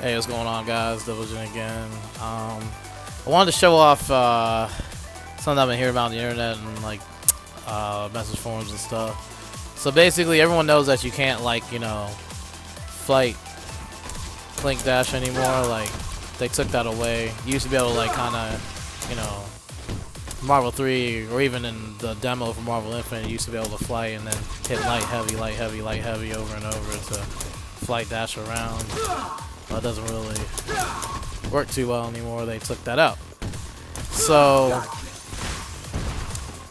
Hey, what's going on, guys? Diligent again. I wanted to show off something I've been hearing about on the internet and like message forums and stuff. So basically, everyone knows that you can't flight plink dash anymore. Like they took that away. You used to be able to kind of Marvel 3 or even in the demo for Marvel Infinite, you used to be able to flight and then hit light heavy, light heavy, light heavy over and over to flight dash around. Well, it doesn't really work too well anymore. They took that out. So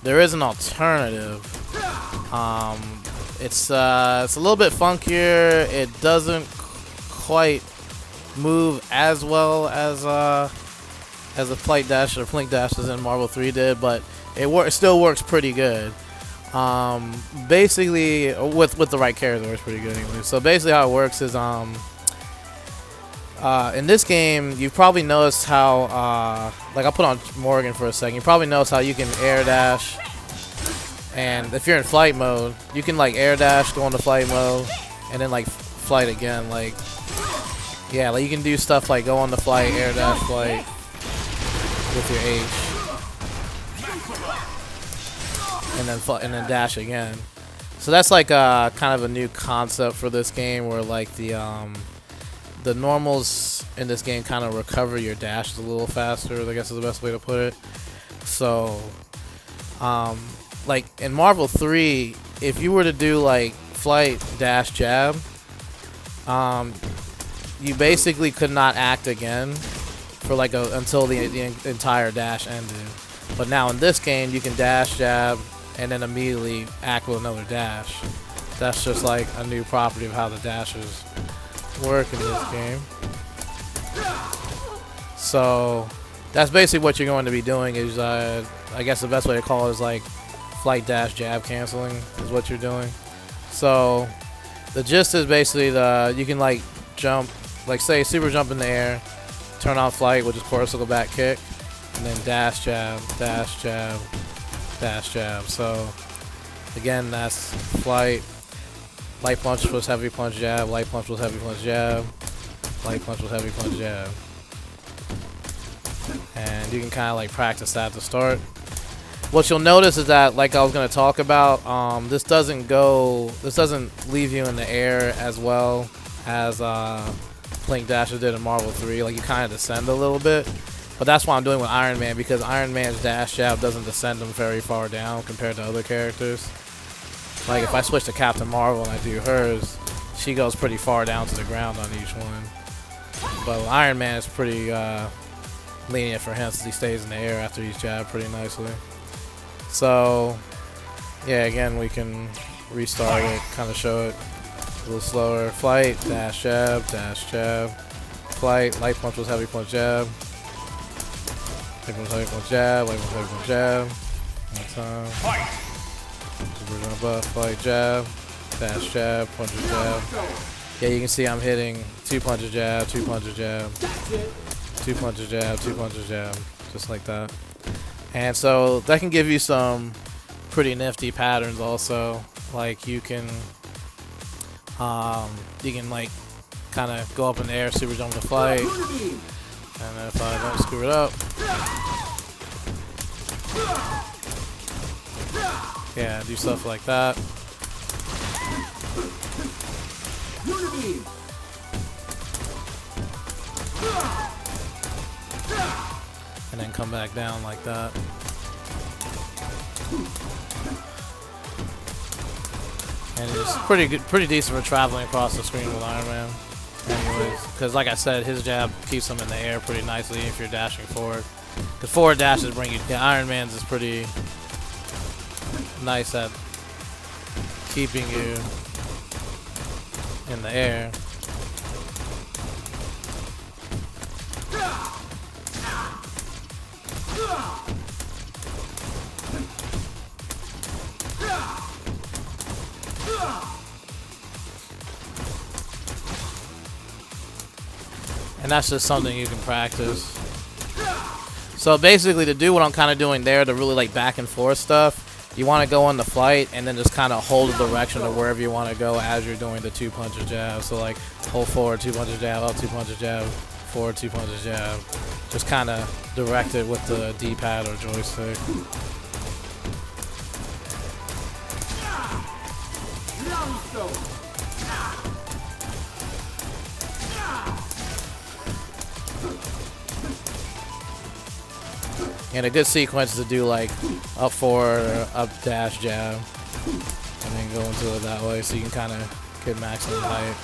there is an alternative. It's a little bit funkier. It doesn't quite move as well as the flight dash or plink dashes in Marvel 3 did, but it still works pretty good. Basically, with the right character, it works pretty good anyway. So basically, how it works is in this game, you've probably noticed how, I'll put on Morgan for a second. You probably noticed how you can air dash, and if you're in flight mode, you can air dash, go into flight mode, and then flight again. Yeah, you can do stuff like go on the flight, air dash, flight with your H, and then dash again. So that's kind of a new concept for this game, where the normals in this game kind of recover your dashes a little faster, I guess is the best way to put it. So, in Marvel 3, if you were to do flight, dash, jab, you basically could not act again for until the entire dash ended. But now in this game, you can dash, jab, and then immediately act with another dash. That's just a new property of how the dashes work in this game. So that's basically what you're going to be doing is I guess the best way to call it is flight dash jab canceling is what you're doing. So the gist is basically you can jump, say super jump in the air, turn on flight, which is cortical back kick, and then dash jab, dash jab, dash jab. So again, that's flight. Light punch was heavy punch jab, light punch was heavy punch jab, light punch was heavy punch jab. And you can kind of practice that to start. What you'll notice is that, I was going to talk about, this doesn't leave you in the air as well as plink dashes did in Marvel 3. You kind of descend a little bit. But that's what I'm doing with Iron Man, because Iron Man's dash jab doesn't descend him very far down compared to other characters. If I switch to Captain Marvel and I do hers, she goes pretty far down to the ground on each one. But Iron Man is pretty lenient for him, since he stays in the air after he's jabbed pretty nicely. So, yeah, again, we can restart it, kind of show it a little slower. Flight, dash, jab, flight, light punch was heavy punch, jab. Light punch, heavy punch, jab, light punch, heavy punch, jab. One time. Super jump up, flight, jab, dash, jab, punches, jab. Yeah, you can see I'm hitting 2 punches, jab, 2 punches, jab, 2 punches, jab, 2 punches, jab, just like that. And so that can give you some pretty nifty patterns also. You can kind of go up in the air, super jump to flight, and then if I don't screw it up, yeah, do stuff like that. And then come back down like that. And it's pretty good, pretty decent for traveling across the screen with Iron Man. Anyways, because like I said, his jab keeps him in the air pretty nicely if you're dashing forward. Because forward dashes bring you down. Iron Man's is pretty nice at keeping you in the air. And that's just something you can practice. So basically, to do what I'm kind of doing there, to really back and forth stuff, you want to go on the flight and then just kind of hold the direction of wherever you want to go as you're doing the 2-puncher jab. So like hold forward, 2-puncher jab, up 2-puncher jab, forward 2-puncher jab. Just kind of direct it with the D-pad or joystick. And a good sequence is to do like up forward, up dash jab, and then go into it that way so you can kind of get maximum height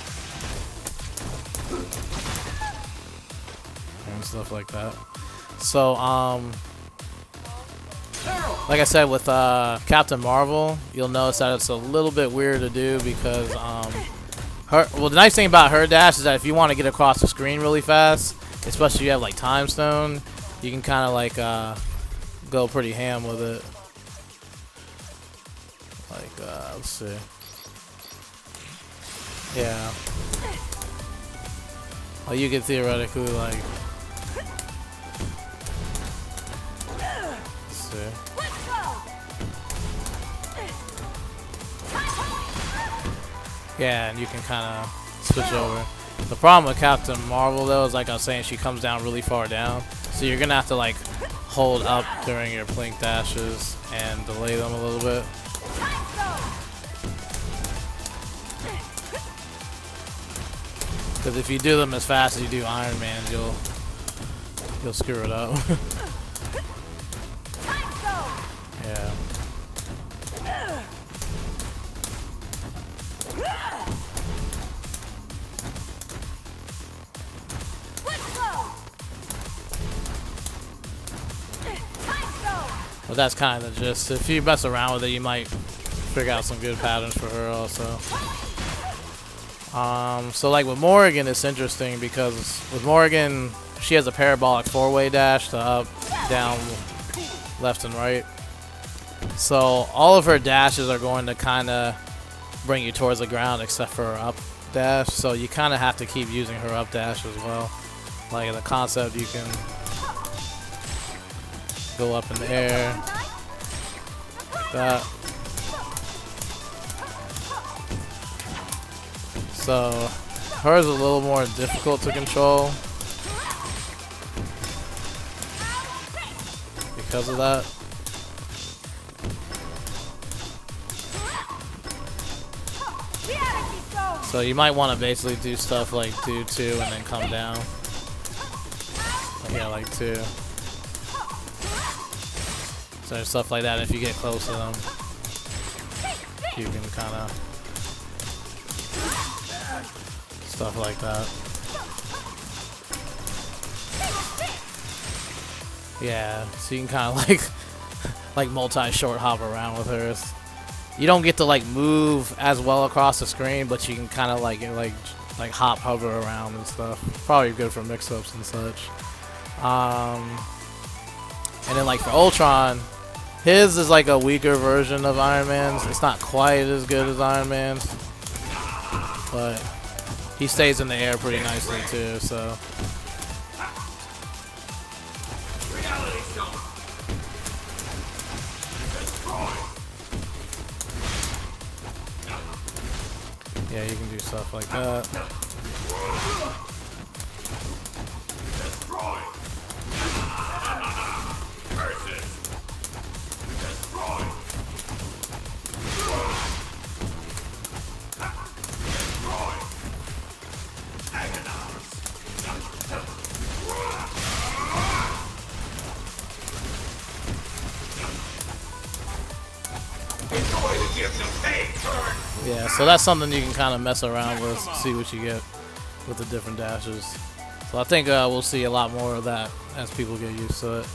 and stuff like that. So like I said, with Captain Marvel, you'll notice that it's a little bit weird to do because the nice thing about her dash is that if you want to get across the screen really fast, especially if you have like Time Stone, you can kind of like go pretty ham with it. Like let's see. Yeah. Well, you could theoretically like. Let's see. Yeah, and you can kind of switch over. The problem with Captain Marvel though is, like I was saying, she comes down really far down. So you're gonna have to like hold up during your plink dashes and delay them a little bit. Because if you do them as fast as you do Iron Man, you'll screw it up. Yeah. But that's kind of the gist. If you mess around with it, you might figure out some good patterns for her also. So like with Morrigan, it's interesting because with Morrigan, she has a parabolic 4-way dash to up, down, left, and right. So all of her dashes are going to kind of bring you towards the ground except for her up dash. So you kind of have to keep using her up dash as well. Like in the concept, you can go up in the air like that. So hers is a little more difficult to control because of that. So you might want to basically do stuff like do 2 and then come down. Yeah, like 2. So stuff like that, if you get close to them, you can kind of stuff like that. Yeah, so you can kind of like multi-short hop around with hers. You don't get to like move as well across the screen, but you can kind of like hop, hover around and stuff. Probably good for mix-ups and such. And then like for Ultron, his is like a weaker version of Iron Man's. It's not quite as good as Iron Man's, but he stays in the air pretty nicely too, so. Yeah, you can do stuff like that. Yeah, so that's something you can kind of mess around with, see what you get with the different dashes. So I think we'll see a lot more of that as people get used to it.